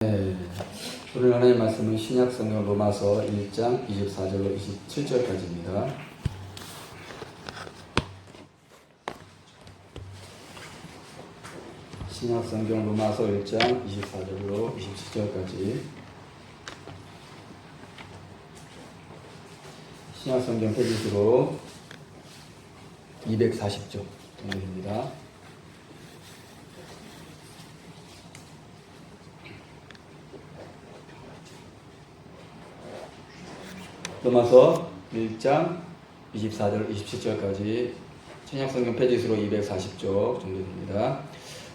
네, 오늘 하나님 말씀은 신약성경 로마서 1장 24절로 27절까지입니다. 신약성경 로마서 1장 24절로 27절까지. 신약성경 페이지수로 240쪽 정도입니다. 로마서 1장 24절 27절까지 신약성경 페이지수로 240쪽 정도입니다.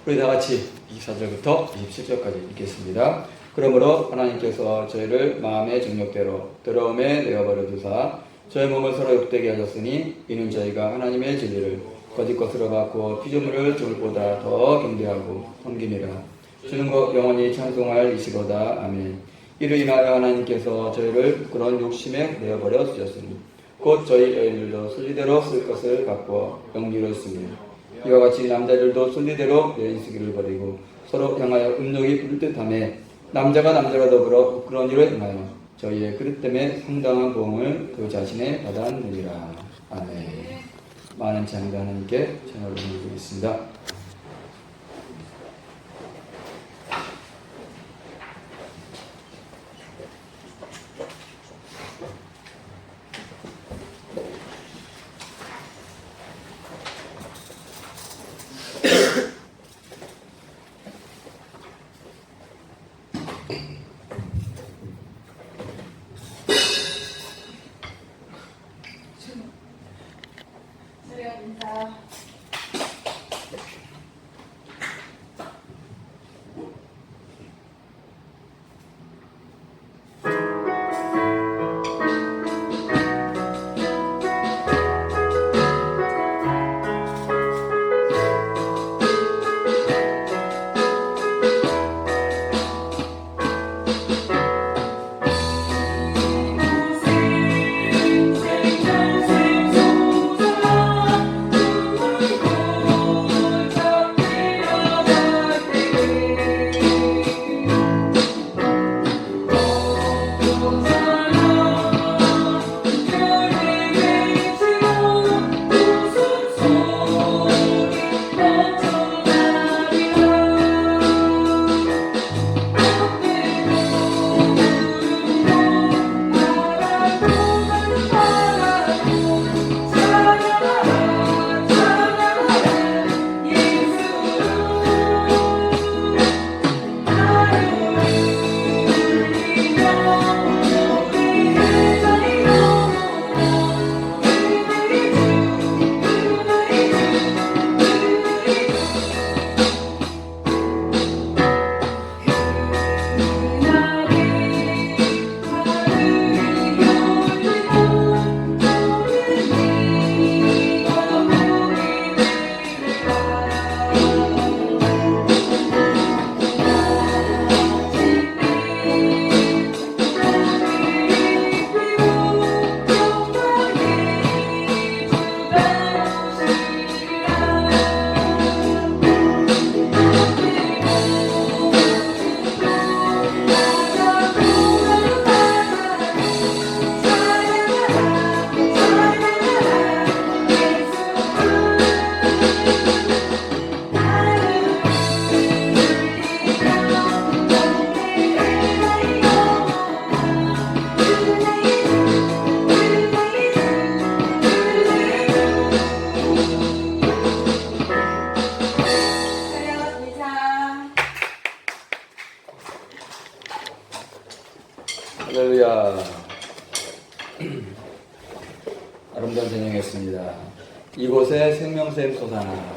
우리 다같이 24절부터 27절까지 읽겠습니다. 그러므로 하나님께서 저희를 마음의 정욕대로 더러움에 내어버려 두사 저희 몸을 서로 욕되게 하셨으니 이는 저희가 하나님의 진리를 거짓 것으로 받고 피조물을 주물보다 더 경배하고 섬김이라. 주는 것 영원히 찬송할 이시로다. 아멘. 이를 인하여 하나님께서 저희를 부끄러운 욕심에 내어버려 주셨으니 곧 저희 여인들도 순리대로 쓸 것을 바꾸어 영리로 쓰며 이와 같이 남자들도 순리대로 여인 쓰기를 버리고 서로 향하여 음욕이 불뜻함에 남자가 남자와 더불어 부끄러운 일을 행하여 저희의 그릇 때문에 상당한 보응을 그 자신에 받았느니라. 아멘. 많은 찬양도 하나님께 찬양을 드리겠습니다. 할렐루야. 아름다운 찬양이었습니다. 이곳에 생명샘 솟아나.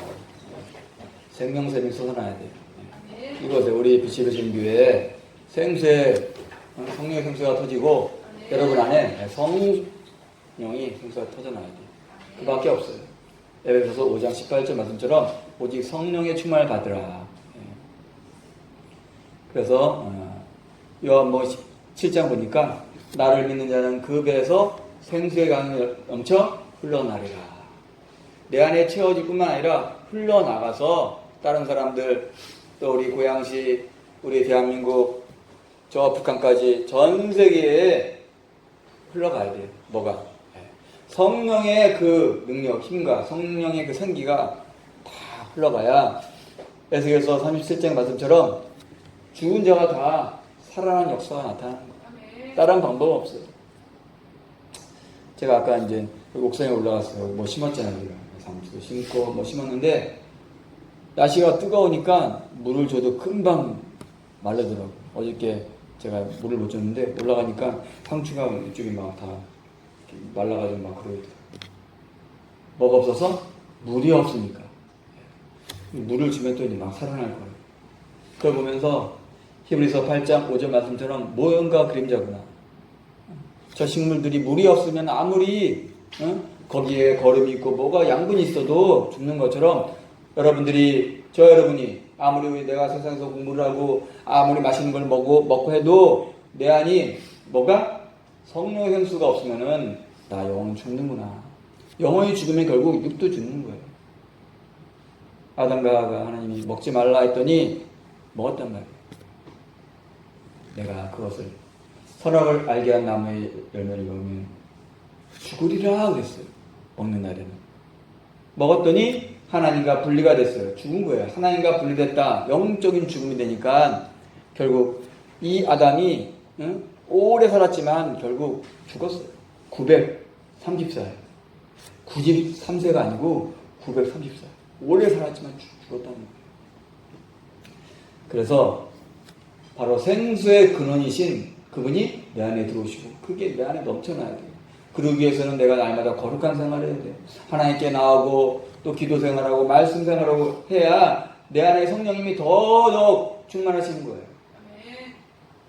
생명샘이 솟아나야 돼요. 이곳에 우리 빛이 교회에 생수의 성령의 생수가 터지고 여러분 안에 성령이 생수가 터져나야 돼요. 그밖에 없어요. 에베소서 5장 18절 말씀처럼 오직 성령의 충만을 받으라. 그래서 요한복음 7장 보니까 나를 믿는 자는 그 배에서 생수의 강이 넘쳐 흘러나리라. 내 안에 채워질 뿐만 아니라 흘러나가서 다른 사람들, 또 우리 고양시, 우리 대한민국 저 북한까지 전 세계에 흘러가야 돼요. 뭐가? 성령의 그 능력, 힘과 성령의 그 생기가 다 흘러가야 에스겔서 37장 말씀처럼 죽은 자가 다 살아나는 역사가 나타나는 거예요. 다른 방법 없어요. 제가 아까 이제 옥상에 올라갔어요. 뭐 심었잖아요. 상추도 심고 뭐 심었는데 날씨가 뜨거우니까 물을 줘도 금방 마르더라고요. 어저께 제가 물을 못 줬는데 올라가니까 상추가 이쪽이 막 다 말라가지고 막 그러더라고요. 뭐가 없어서? 물이 없으니까. 물을 주면 또 이제 막 살아날 거예요. 그걸 보면서 히브리서 8장 5절 말씀처럼 모형과 그림자구나. 저 식물들이 물이 없으면 아무리 거기에 거름이 있고 뭐가 양분이 있어도 죽는 것처럼 여러분이 아무리 내가 세상에서 공부를 하고 아무리 맛있는 걸 먹고 해도 내 안이 뭐가? 성령의 생수가 없으면은 나 영혼은 죽는구나. 영혼이 죽으면 결국 육도 죽는 거예요. 아담과 하와가 하나님이 먹지 말라 했더니 먹었단 말이에요. 내가 그것을 선악을 알게 한 나무의 열매를 먹으면 죽으리라 그랬어요. 먹는 날에는. 먹었더니 하나님과 분리가 됐어요. 죽은 거예요. 하나님과 분리됐다. 영적인 죽음이 되니까 결국 이 아담이 오래 살았지만 결국 죽었어요. 934세. 93세가 아니고 934세. 오래 살았지만 죽었다는 거예요. 그래서 바로 생수의 근원이신 그분이 내 안에 들어오시고 그게 내 안에 넘쳐나야 돼요. 그러기 위해서는 내가 날마다 거룩한 생활을 해야 돼요. 하나님께 나오고 또 기도 생활하고 말씀 생활하고 해야 내 안에 성령님이 더더욱 충만하시는 거예요.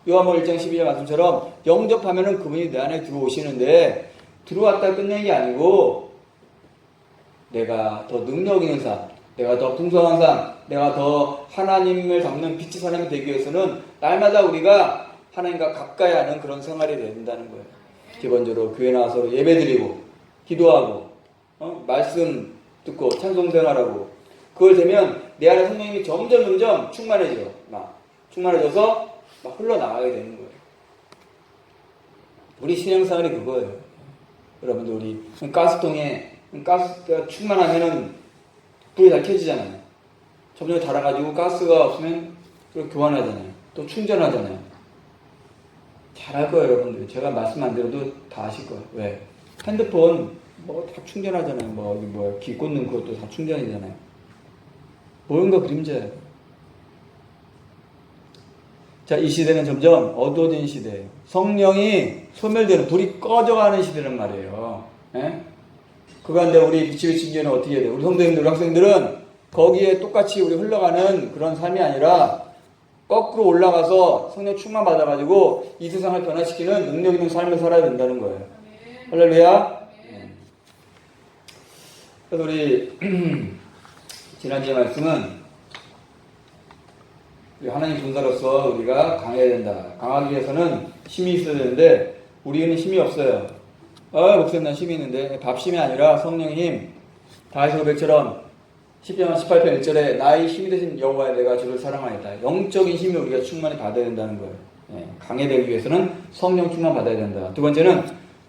요한복음 1장 12절 말씀처럼 영접하면은 그분이 내 안에 들어오시는데 들어왔다 끝낸 게 아니고 내가 더 능력 있는 삶, 내가 더 풍성한 삶, 내가 더 하나님을 닮는 빛의 사람이 되기 위해서는 날마다 우리가 하나님과 가까이 하는 그런 생활이 된다는 거예요. 기본적으로 교회 나와서 예배드리고 기도하고 말씀 듣고 찬송 생활하고 그걸 되면 내 안에 성령님이 점점 충만해져요. 충만해져서 막 흘러나가게 되는 거예요. 우리 신앙생활이 그거예요. 여러분들 우리 가스통에 가스가 충만하면은 불이 잘 켜지잖아요. 점점 달아가지고 가스가 없으면 교환하잖아요. 또 충전하잖아요. 잘할 거예요, 여러분들. 제가 말씀 안 드려도 다 아실 거예요. 왜? 핸드폰 뭐 다 충전하잖아요. 귀 꽂는 그것도 다 충전이잖아요. 모형과 그림자예요. 자, 이 시대는 점점 어두워진 시대예요. 성령이 소멸되는, 불이 꺼져가는 시대란 말이에요. 예? 그 가운데 우리 빛이 비친 교회는 어떻게 해야 돼요? 우리 성도님들, 우리 학생들은 거기에 똑같이 우리 흘러가는 그런 삶이 아니라 거꾸로 올라가서 성령 충만 받아가지고 이 세상을 변화시키는 능력 있는 삶을 살아야 된다는 거예요. 할렐루야. 그래서 우리 지난주에 말씀은 우리 하나님 군사로서 우리가 강해야 된다. 강하기 위해서는 힘이 있어야 되는데 우리는 힘이 없어요. 목사님 난 힘이 있는데 밥심이 아니라 성령의 힘. 다윗의 고백처럼 10편 18편 1절에 나의 힘이 되신 여호와여 내가 주를 사랑하였다. 영적인 힘을 우리가 충만히 받아야 된다는 거예요. 강해되기 위해서는 성령 충만 받아야 된다. 두 번째는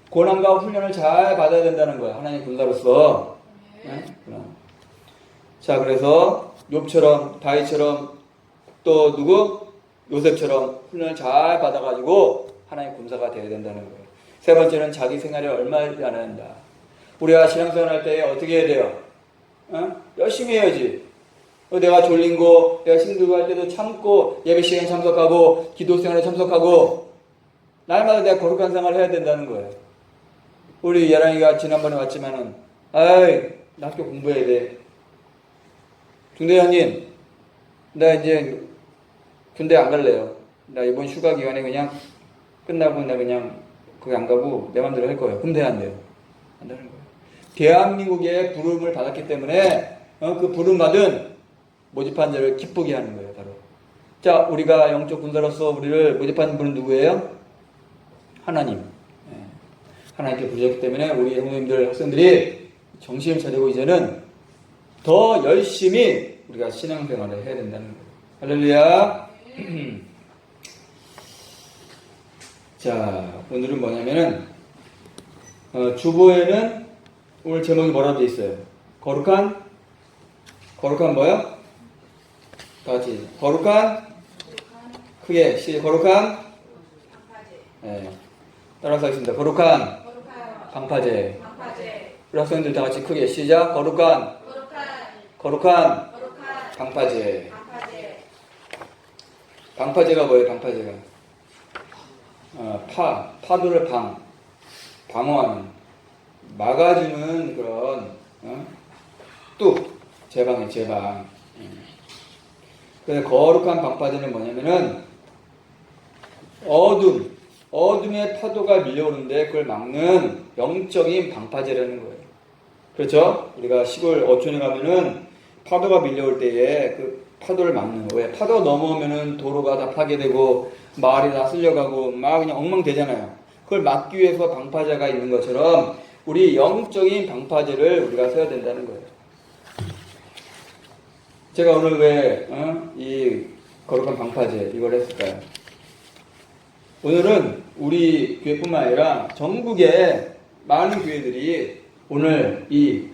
고난과 훈련을 잘 받아야 된다는 거예요. 하나님 군사로서. 자, 그래서 욥처럼 다윗처럼 또 누구? 요셉처럼 훈련을 잘 받아가지고 하나님 군사가 되어야 된다는 거예요. 세 번째는 자기 생활에 얼마지 않아야 한다. 우리가 신앙생활 할 때 어떻게 해야 돼요? 열심히 해야지. 내가 졸린 거, 내가 힘들고 할 때도 참고 예배 시간에 참석하고 기도 생활에 참석하고 날마다 내가 거룩한 생활을 해야 된다는 거예요. 우리 예랑이가 지난번에 왔지만은 나 학교 공부해야 돼. 중대장님, 나 이제 군대 안 갈래요. 나 이번 휴가 기간에 그냥 끝나고 나 그냥 거기 안 가고 내 맘대로 할 거예요. 그럼 돼요, 안 돼요? 안 되는 거예요. 대한민국의 부름을 받았기 때문에 그 부름 받은 모집한 자를 기쁘게 하는 거예요, 바로. 자, 우리가 영적 군사로서 우리를 모집한 분은 누구예요? 하나님. 하나님께 부르셨기 때문에 우리 성도님들, 학생들이 정신을 차리고 이제는 더 열심히 우리가 신앙생활을 해야 된다는 거예요. 할렐루야. 자, 오늘은 뭐냐면은 주보에는 오늘 제목이 뭐라고 돼 있어요? 거룩한 뭐요? 다 같이 거룩한 크게 거룩한 네. 따라서 하겠습니다. 거룩한 방파제. 우리 학생들 다 같이 크게 시작. 거룩한 방파제. 방파제가 뭐예요? 방파제가 파도를 방어하는, 막아주는 그런 뚝 제방. 그래서 거룩한 방파제는 뭐냐면은 어둠의 파도가 밀려오는데 그걸 막는 영적인 방파제라는 거예요. 그렇죠? 우리가 시골 어촌에 가면은 파도가 밀려올 때에 그 파도를 막는 거예요. 왜? 파도가 넘어오면은 도로가 다 파괴되고 마을이 다 쓸려가고 막 그냥 엉망되잖아요. 그걸 막기 위해서 방파제가 있는 것처럼 우리 영적인 방파제를 우리가 써야 된다는 거예요. 제가 오늘 왜 이 거룩한 방파제 이걸 했을까요? 오늘은 우리 교회뿐만 아니라 전국의 많은 교회들이 오늘 이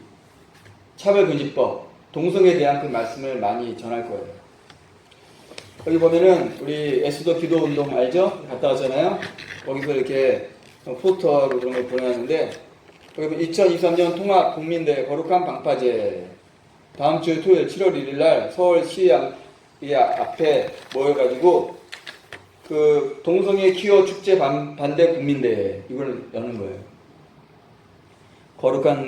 차별금지법, 동성애에 대한 그 말씀을 많이 전할 거예요. 여기 보면은 우리 에스더 기도운동 알죠? 갔다 왔잖아요. 거기서 이렇게 포스터하고 그런 걸 보내놨는데 여기 2023년 통합 국민대회 거룩한 방파제 다음 주 토요일 7월 1일 날 서울시 앞에 모여가지고 그 동성애 퀴어 축제 반대 국민대회 이걸 여는 거예요.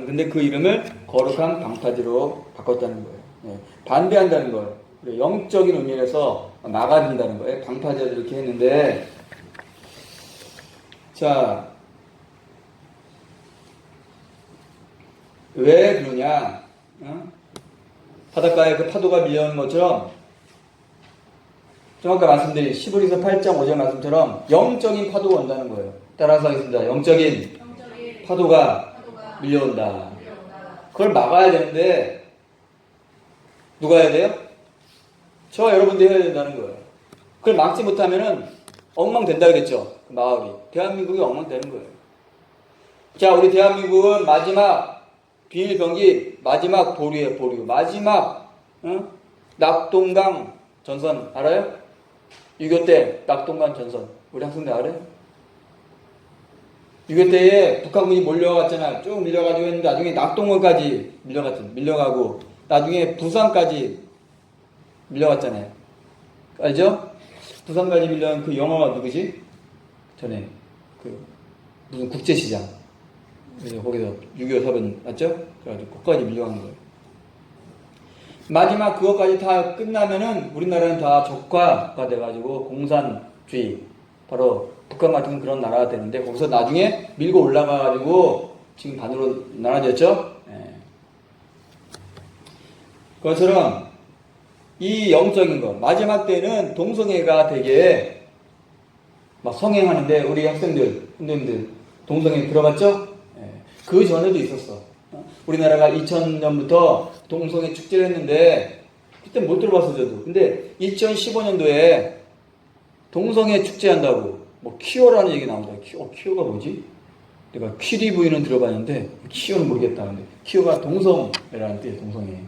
근데 그 이름을 거룩한 방파제로 바꿨다는 거예요. 네, 반대한다는 거예요. 영적인 의미에서 막아준다는 거예요. 방파제를 이렇게 했는데, 자, 왜 그러냐? 바닷가에 그 파도가 밀려오는 것처럼, 좀 아까 말씀드린 시브리서 8장 5절 말씀처럼 영적인 파도가 온다는 거예요. 따라서 하겠습니다. 영적인 파도가 밀려온다. 그걸 막아야 되는데 누가 해야 돼요? 저와 여러분들이 해야 된다는 거예요. 그걸 막지 못하면은 엉망된다 그랬죠. 그 마을이. 대한민국이 엉망되는 거예요. 자, 우리 대한민국은 마지막 비일병기 마지막 보류예요. 보류. 마지막 낙동강 전선 알아요? 6.25 때 낙동강 전선. 우리 학생들 알아요? 6.25 때에 북한군이 몰려갔잖아요. 쭉 밀려가지고 했는데 나중에 낙동강까지 밀려가고 나중에 부산까지 밀려갔잖아요. 알죠? 부산까지 밀려간 그 영화가 누구지? 전에 그 무슨 국제시장. 그래서 거기서 6.25 사변 맞죠? 그래가지고 거기까지 밀려간 거예요. 마지막 그것까지 다 끝나면은 우리나라는 다 적화가 돼가지고 공산주의, 바로 북한 같은 그런 나라가 되는데 거기서 나중에 밀고 올라가가지고 지금 반으로 나눠졌죠? 네. 그것처럼 이 영적인 것, 마지막 때는 동성애가 되게 막 성행하는데 우리 학생들, 선생님들 동성애 들어봤죠? 네. 그 전에도 있었어. 우리나라가 2000년부터 동성애 축제를 했는데 그때 못 들어봤어 저도. 근데 2015년도에 동성애 축제 한다고 뭐 퀴어라는 얘기 나온다. 퀴어가 뭐지? 내가 퀴리 부인은 들어봤는데 퀴어는 모르겠다. 근데 퀴어가 동성애라는 뜻이에요. 동성애.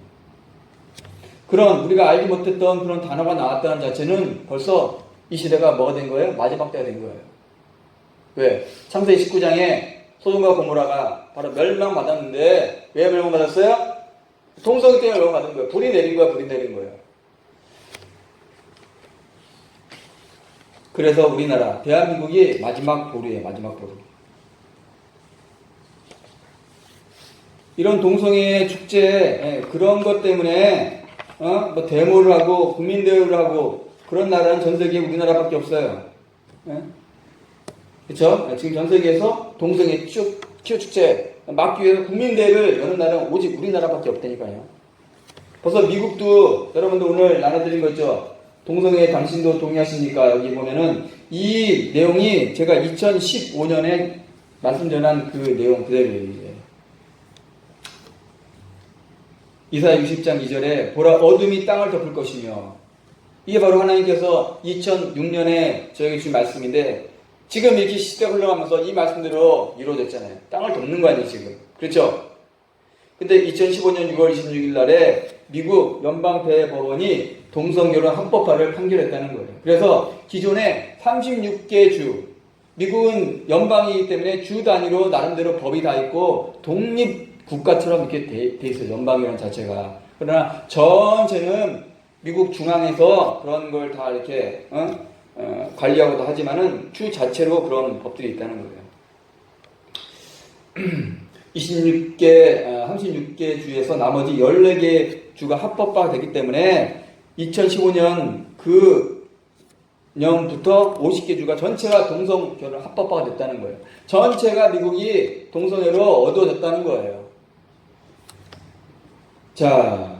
그런 우리가 알지 못했던 그런 단어가 나왔다는 자체는 벌써 이 시대가 뭐가 된 거예요? 마지막 때가 된 거예요. 왜? 창세기 19장에 소돔과 고모라가 바로 멸망받았는데 왜 멸망받았어요? 동성애 때문에 멸망받은 거예요. 불이 내린 거예요. 그래서 우리나라 대한민국이 마지막 보루예요. 마지막 보루. 이런 동성애 축제 그런 것 때문에 뭐 데모를 하고 국민대회를 하고 그런 나라는 전 세계에 우리나라밖에 없어요. 그렇죠? 지금 전 세계에서 동성애 퀴어 축제 막기 위해서 국민대회를 여는 나라는 오직 우리나라밖에 없다니까요. 벌써 미국도 여러분들 오늘 나눠드린 거 있죠? 동성애 당신도 동의하십니까? 여기 보면은 이 내용이 제가 2015년에 말씀 전한 그 내용 그대로예요. 이제. 이사야 60장 2절에 보라 어둠이 땅을 덮을 것이며 이게 바로 하나님께서 2006년에 저에게 주신 말씀인데 지금 이렇게 시대가 흘러가면서 이 말씀대로 이루어졌잖아요. 땅을 돕는 거 아니에요, 지금. 그렇죠? 근데 2015년 6월 26일 날에 미국 연방대법원이 동성결혼 합법화를 판결했다는 거예요. 그래서 기존에 36개 주, 미국은 연방이기 때문에 주 단위로 나름대로 법이 다 있고 독립 국가처럼 이렇게 돼 있어요. 연방이라는 자체가. 그러나 전체는 미국 중앙에서 그런 걸 다 이렇게 관리하고도 하지만은 주 자체로 그런 법들이 있다는 거예요. 36개 주에서 나머지 14개 주가 합법화가 되기 때문에 2015년 그 년부터 50개 주가 전체가 동성 결혼 합법화가 됐다는 거예요. 전체가 미국이 동성애로 어두워졌다는 거예요. 자,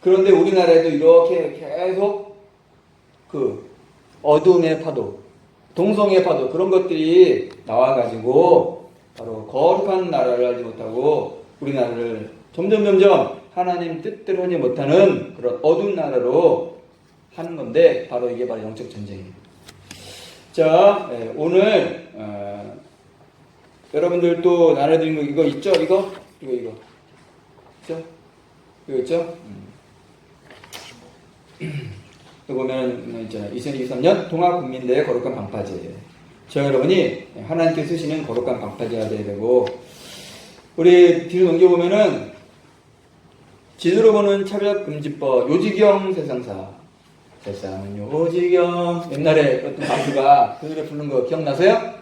그런데 우리나라에도 이렇게 계속 그 어둠의 파도, 동성애 파도 그런 것들이 나와가지고 바로 거룩한 나라를 알지 못하고 우리나라를 점점 하나님 뜻대로 하지 못하는 그런 어두운 나라로 하는 건데 바로 이게 바로 영적 전쟁이에요. 자, 오늘 여러분들도 나눠드린 거 이거 있죠? 이거 있죠? 이거 있죠? 여기 보면 있잖아요. 2023년 통합국민대회 거룩한 방파제. 저 여러분이 하나님께 쓰시는 거룩한 방파제가 돼야 되고, 우리 뒤로 넘겨보면은 지도로 보는 차별금지법, 요지경 세상사. 세상은 요지경. 옛날에 어떤 가수가 그 노래 부른 거 기억나세요?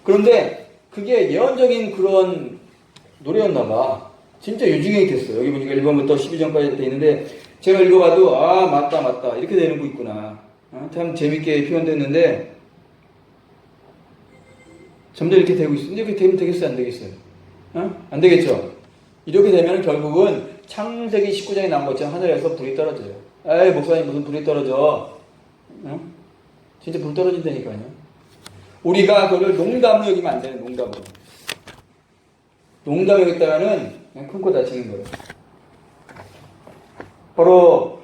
그런데 그게 예언적인 그런 노래였나봐. 진짜 요지경이 됐어요. 여기 보니까 1번부터 12전까지 돼 있는데, 제가 읽어봐도, 아, 맞다. 이렇게 되는 거 있구나. 참 재밌게 표현됐는데, 점점 이렇게 되고 있어. 이렇게 되면 되겠어요? 안 되겠어요? 안 되겠죠? 이렇게 되면 결국은 창세기 19장에 나온 것처럼 하늘에서 불이 떨어져요. 에이, 목사님 무슨 불이 떨어져? 진짜 불 떨어진다니까요. 우리가 그걸 농담으로 여기면 안 되는 농담으로. 농담을 여기다가는 그냥 큰 코 다치는 거예요. 바로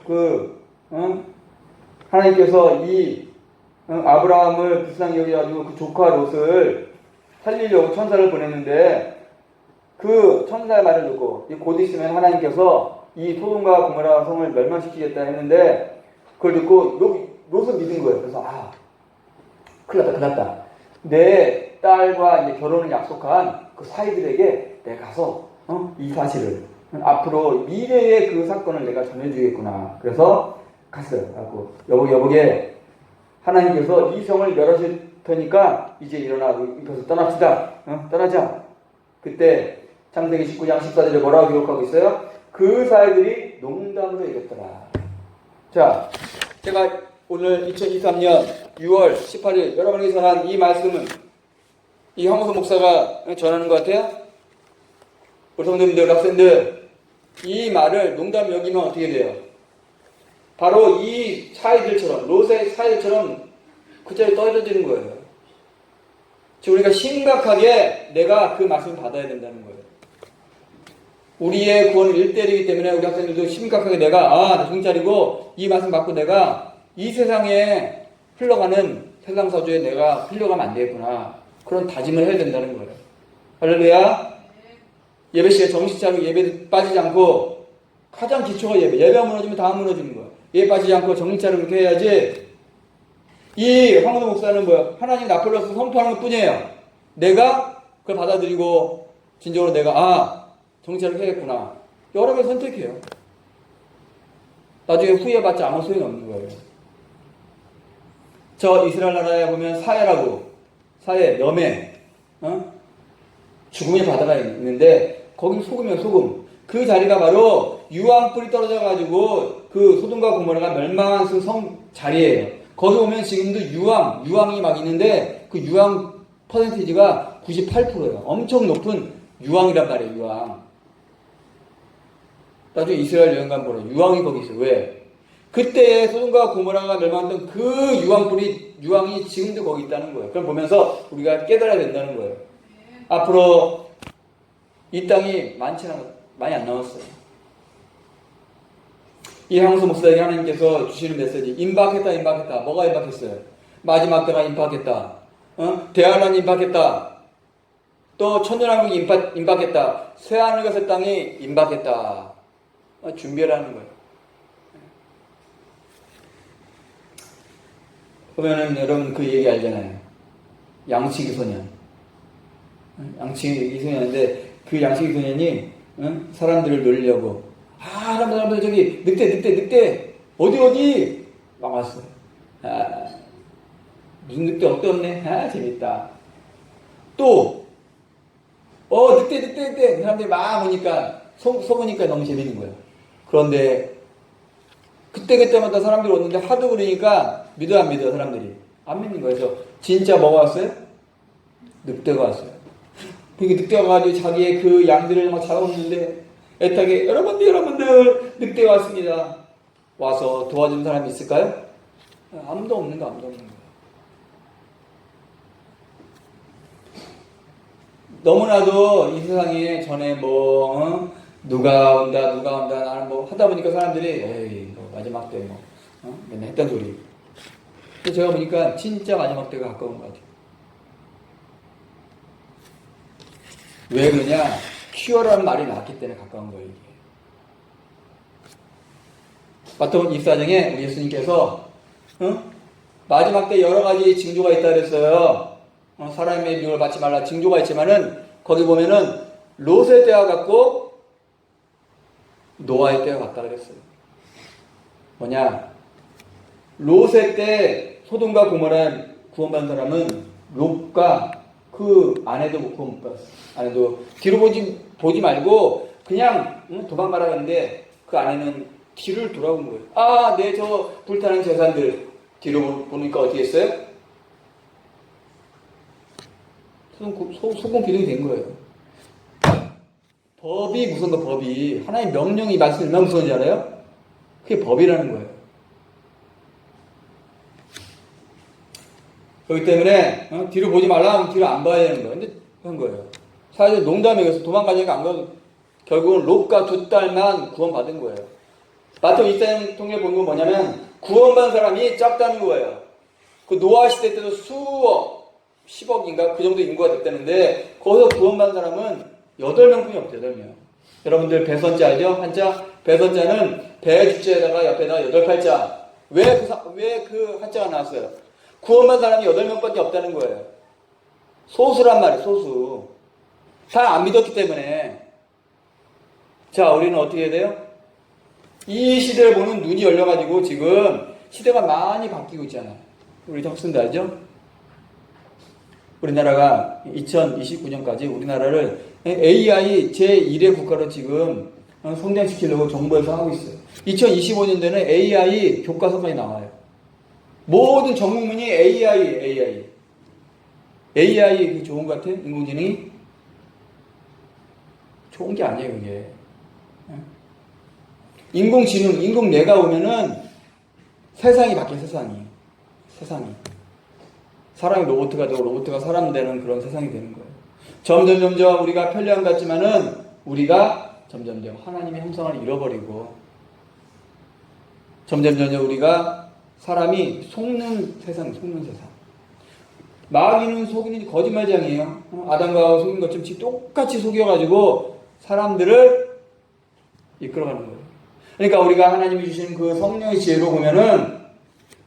하나님께서 이 아브라함을 불쌍히 여겨가지고 그 조카 롯을 살리려고 천사를 보냈는데 그 천사의 말을 듣고 곧 있으면 하나님께서 이 소돔과 고모라 성을 멸망시키겠다 했는데 그걸 듣고 롯을 믿은 거예요. 그래서 큰일 났다. 내 딸과 이제 결혼을 약속한 그 사이들에게 내가 가서 이 사실을 앞으로 미래의 그 사건을 내가 전해주겠구나. 그래서 갔어요. 하고 여보게 하나님께서 이 성을 멸하실 테니까 이제 일어나 이곳에서 떠납시다. 떠나자. 그때 창세기 19장 14절에 뭐라고 기록하고 있어요? 그 사이들이 농담으로 얘기했더라. 자, 제가 오늘 2023년 6월 18일 여러분에게 전한 이 말씀은 이 황호서 목사가 전하는 것 같아요? 우리 성도님들, 학생들, 이 말을 농담 여기면 어떻게 돼요? 바로 이 사이들처럼, 롯의 사이들처럼 그 자리에 떨어지는 거예요. 즉, 우리가 심각하게 내가 그 말씀을 받아야 된다는 거예요. 우리의 구원은 1대1이기 때문에 우리 학생들도 심각하게 내가, 나 정찰이고 이 말씀 받고 내가 이 세상에 흘러가는 세상 사주에 내가 흘러가면 안 되겠구나. 그런 다짐을 해야 된다는 거예요. 할렐루야. 예배 시간에 정신 차리고 예배 빠지지 않고 가장 기초가 예배가 무너지면 다 무너지는 거예요. 예배 빠지지 않고 정신 차리고 그렇게 해야지. 이 황호도 목사는 뭐야? 하나님 나팔로서 선포하는 것 뿐이에요. 내가 그걸 받아들이고 진정으로 내가 정신 차리고 해야겠구나. 여러 개 선택해요. 나중에 후회받지 아무 소용이 없는 거예요. 저 이스라엘 나라에 보면 사해, 염해, 죽음의 바다가 있는데 거기 소금이에요, 소금. 그 자리가 바로 유황불이 떨어져가지고 그 소돔과 고모라가 멸망한 그 성 자리예요. 거기 보면 지금도 유황이 막 있는데 그 유황 퍼센티지가 98%예요. 엄청 높은 유황이란 말이에요, 유황. 나중에 이스라엘 여행 가면 보라. 유황이 거기 있어요. 왜? 그때에 소돔과 고모라가 멸망했던 그 유황이 지금도 거기 있다는 거예요. 그걸 보면서 우리가 깨달아야 된다는 거예요. 앞으로 이 땅이 많이 안 남았어요. 이 황호서 목사에게 하나님께서 주시는 메시지, 임박했다. 뭐가 임박했어요? 마지막 때가 임박했다. 대환란이 임박했다. 또 천년왕국이 임박했다. 새하늘과 새 땅이 임박했다. 준비하라는 거예요. 그러면은 여러분 그 얘기 알잖아요. 양치기 소년. 양치기 소년인데 그 양치기 소년이 사람들을 놀리려고 사람들 저기 늑대 어디 막 왔어요. 무슨 늑대 없네. 재밌다. 또 늑대 사람들이 막 오니까 속으니까 너무 재밌는 거예요. 그런데 그때마다 사람들이 오는데 하도 그러니까 믿어 안 믿어 사람들이 안 믿는 거예요. 그래서 진짜 뭐가 왔어요? 늑대가 왔어요. 그러니까 늑대가 가지고 자기의 그 양들을 막 잡아먹는데 애타게 여러분들 늑대가 왔습니다. 와서 도와주는 사람이 있을까요? 아무도 없는 거예요. 너무나도 이 세상에 전에 누가 온다 나는 하다 보니까 사람들이 에이 마지막 때 맨날 했던 소리. 근데 제가 보니까 진짜 마지막 때가 가까운 것 같아요. 왜 그러냐? 큐어라는 말이 나왔기 때문에 가까운 거예요. 이게. 마태복음 24장에 우리 예수님께서 마지막 때 여러 가지 징조가 있다 그랬어요. 사람의 미움을 받지 말라 징조가 있지만은 거기 보면은 롯의 때와 같고 노아의 때와 같다 그랬어요. 뭐냐? 롯의 때 소돔과 고모라 구원받은 사람은 롯과 그 아내도 구원 못 받았어요. 아내도 뒤로 보지 말고 그냥 도망가라 했는데 그 아내는 뒤를 돌아본 거예요. 내 저 불타는 재산들 뒤로 보니까 어떻게 했어요? 소금 기둥이 된 거예요. 법이 무서운가 법이. 하나의 명령이 말씀이 얼마나 무서운지 알아요? 그게 법이라는 거예요. 그렇기 때문에 뒤로 보지 말라 하면 뒤로 안 봐야 되는 거예요. 근데 그런 거예요. 사실 농담에 의해서 도망가니까 안 가고 결국은 롯과 두 딸만 구원받은 거예요. 마태복음 24장 통해 보는 건 뭐냐면 구원받은 사람이 작다는 거예요. 그 노아 시대 때도 수억 10억인가 그 정도 인구가 됐다는데 거기서 구원받은 사람은 8명뿐이 없대요. 8명. 여러분들 배선자 알죠? 한자? 배선자는 배 주자에다가 옆에다가 8팔자. 왜 그 한자가 나왔어요? 구원받은 사람이 8명밖에 없다는 거예요. 소수란 말이에요. 소수. 다 안 믿었기 때문에. 자, 우리는 어떻게 해야 돼요? 이 시대를 보는 눈이 열려가지고 지금 시대가 많이 바뀌고 있잖아요. 우리 학생들 알죠? 우리나라가 2029년까지 우리나라를 AI 제1의 국가로 지금 성장시키려고 정부에서 하고 있어요. 2025년도에는 AI 교과서까지 나와요. 모든 전 국민이 AI 그게 좋은 것 같아? 인공지능이? 좋은 게 아니에요, 그게. 인공지능, 인공뇌가 오면은 세상이 바뀌어, 세상이. 사람이 로봇가 되고 로봇가 사람 되는 그런 세상이 되는 거예요. 점점 우리가 편리한 것 같지만은 우리가 점점 하나님의 형상을 잃어버리고 점점 우리가 사람이 속는 세상. 마귀는 속이는 거짓말장이에요. 아담과 속인 것처럼 똑같이 속여가지고 사람들을 이끌어가는 거예요. 그러니까 우리가 하나님이 주신 그 성령의 지혜로 보면은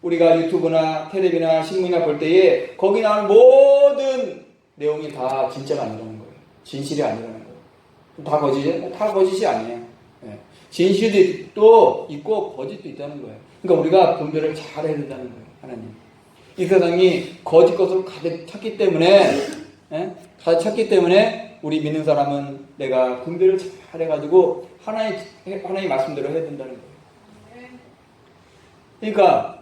우리가 유튜브나 텔레비나 신문이나 볼 때에 거기 나오는 모든 내용이 다 진짜가 아니라는 거예요. 진실이 아니라는 거예요. 다 거짓이에요? 다 거짓이 아니에요. 네. 진실도 있고 거짓도 있다는 거예요. 그러니까 우리가 분별을 잘 해야 된다는 거예요. 하나님. 이 세상이 거짓 것을 가득 찼기 때문에 우리 믿는 사람은 내가 분별을 잘 해가지고 하나님 말씀대로 해야 된다는 거예요. 그러니까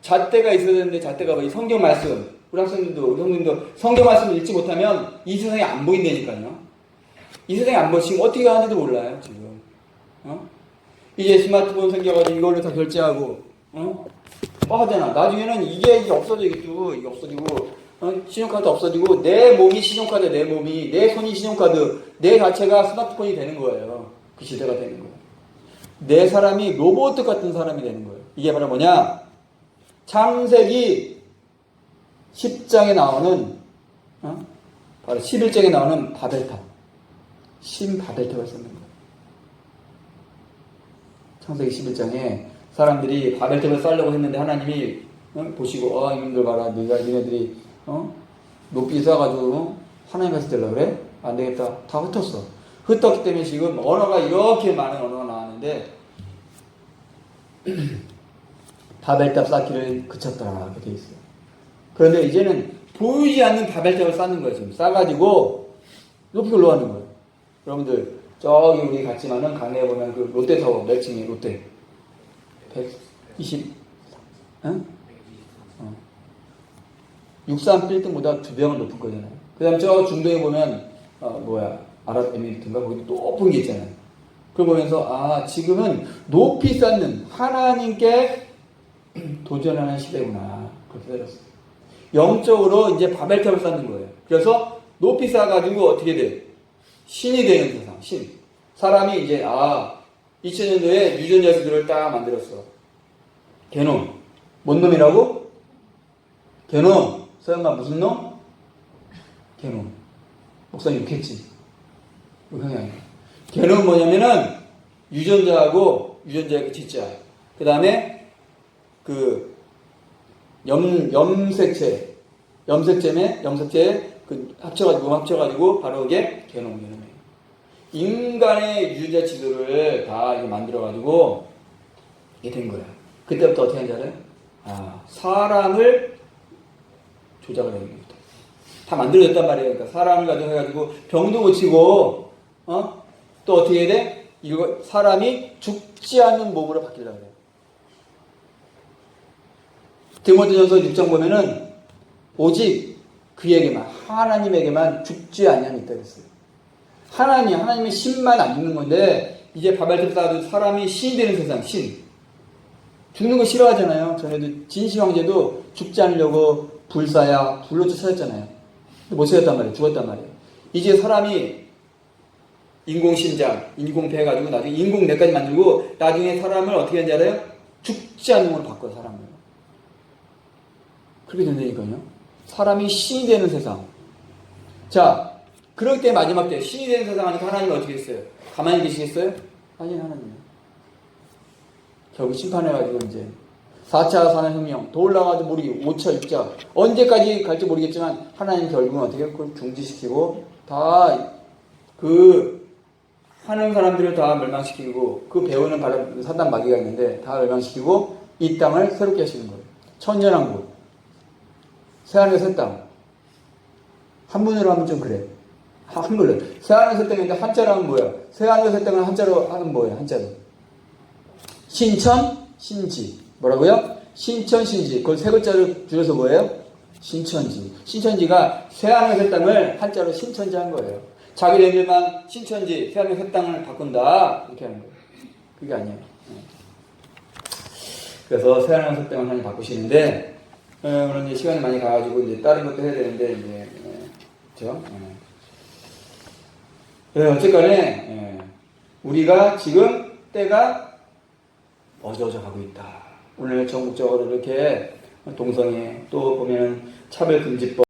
잣대가 있어야 되는데 잣대가 이 성경 말씀 우리 학생들도 성경 말씀을 읽지 못하면 이 세상이 안 보인다니까요. 이 세상이 안 보이면 지금 어떻게 하는지도 몰라요. 지금 이제 스마트폰 생겨가지고 이걸로 다 결제하고 하잖아. 나중에는 이게 없어지고 신용카드 없어지고 내 몸이 신용카드, 내 손이 신용카드, 내 자체가 스마트폰이 되는 거예요. 그 시대가 되는 거예요. 내 사람이 로봇 같은 사람이 되는 거예요. 이게 바로 뭐냐? 창세기 10장에 나오는 바로 11장에 나오는 바벨탑, 신바벨탑을 쌓는 거예요. 창세기 11장에 사람들이 바벨탑을 쌓으려고 했는데 하나님이 보시고 이놈들 봐라, 니네들이 높이 쌓아가지고 하나님 같이 되려고 그래? 안 되겠다. 다 흩었어. 흩었기 때문에 지금 언어가 이렇게 많은 언어가 나왔는데 바벨탑 쌓기를 그쳤더라, 이렇게 돼 있어요. 그런데 이제는 보이지 않는 바벨탑을 쌓는 거예요. 지금 쌓아가지고 높이 올라가는 거예요. 여러분들 저기 우리 갔지만은 강내에 보면 그 롯데타워 몇 층이 롯데 120 63 빌딩보다 2배는 높은 거잖아요. 그 다음 저 중동에 보면 아랍에미리트인가 거기 높은 게 있잖아요. 그걸 보면서 지금은 높이 쌓는 하나님께 도전하는 시대구나, 그렇게 들었어요. 영적으로 이제 바벨탑을 쌓는 거예요. 그래서 높이 쌓아가지고 어떻게 돼? 신이 되는 세상, 신. 사람이 이제 2000년도에 유전자 수들을 딱 만들었어. 게놈. 뭔 놈이라고? 게놈. 서양말 무슨 놈? 게놈. 목사님 욕했지? 욕한 게 아니야. 게놈은 뭐냐면은 유전자하고 유전자의 그 지자. 그 다음에 그 염색체 그 합쳐가지고 바로 이게 게놈이에요. 인간의 유전자 지도를 다 이렇게 만들어가지고 이게 된 거야. 그때부터 어떻게 하는지 알아요? 사람을 조작을 해야 됩니다. 다 만들어졌단 말이에요. 그러니까 사람을 가져가지고 병도 고치고, 또 어떻게 해야 돼? 이거 사람이 죽지 않는 몸으로 바뀌려고 그래요. 디모데전서 6장 보면은 오직 그에게만, 하나님에게만 죽지 않냐는 있다 그랬어요. 하나님의 신만 안 죽는 건데, 이제 바벨탑 쌓아도 사람이 신이 되는 세상, 신. 죽는 거 싫어하잖아요. 전에도 진시 황제도 죽지 않으려고 불사야 불로 쫓아졌잖아요. 못 살았단 말이에요. 죽었단 말이에요. 이제 사람이 인공심장, 인공배 해가지고 나중에 인공뇌까지 만들고 나중에 사람을 어떻게 하는지 알아요? 죽지 않는 걸로 바꿔요, 사람을. 그렇게 된다니까요. 사람이 신이 되는 세상. 자, 그럴 때 마지막 때 신이 되는 세상 하니까 하나님은 어떻게 했어요? 가만히 계시겠어요? 아니, 하나님. 결국 심판해가지고 이제 4차 산업혁명 더 올라가도 모르겠고 5차, 6차 언제까지 갈지 모르겠지만 하나님 결국은 어떻게 그걸 중지시키고 다 그 하는 사람들을 다 멸망시키고 그 배우는 바람 사단 마귀가 있는데 다 멸망시키고 이 땅을 새롭게 하시는 거예요. 천년왕국, 새하늘 새 땅. 한문으로 하면 좀 그래. 한글로 새하늘 새 땅인데 한자로 하면 뭐야? 새하늘 새 땅을 한자로 하면 뭐야? 한자로 신천, 신지. 뭐라고요? 신천, 신지. 그걸 세 글자를 줄여서 뭐예요? 신천지. 신천지가 새하늘 새 땅을 한자로 신천지 한 거예요. 자기네들만 신천지, 새하늘 새 땅을 바꾼다. 이렇게 하는 거예요. 그게 아니에요. 그래서 새하늘 새 땅을 하나님 바꾸시는데, 오늘 이제 시간이 많이 가가지고 이제 다른 것도 해야 되는데, 이제, 그죠? 어쨌건에, 우리가 지금 때가 어저저 가고 있다. 오늘 전국적으로 이렇게 동성애 또 보면 차별금지법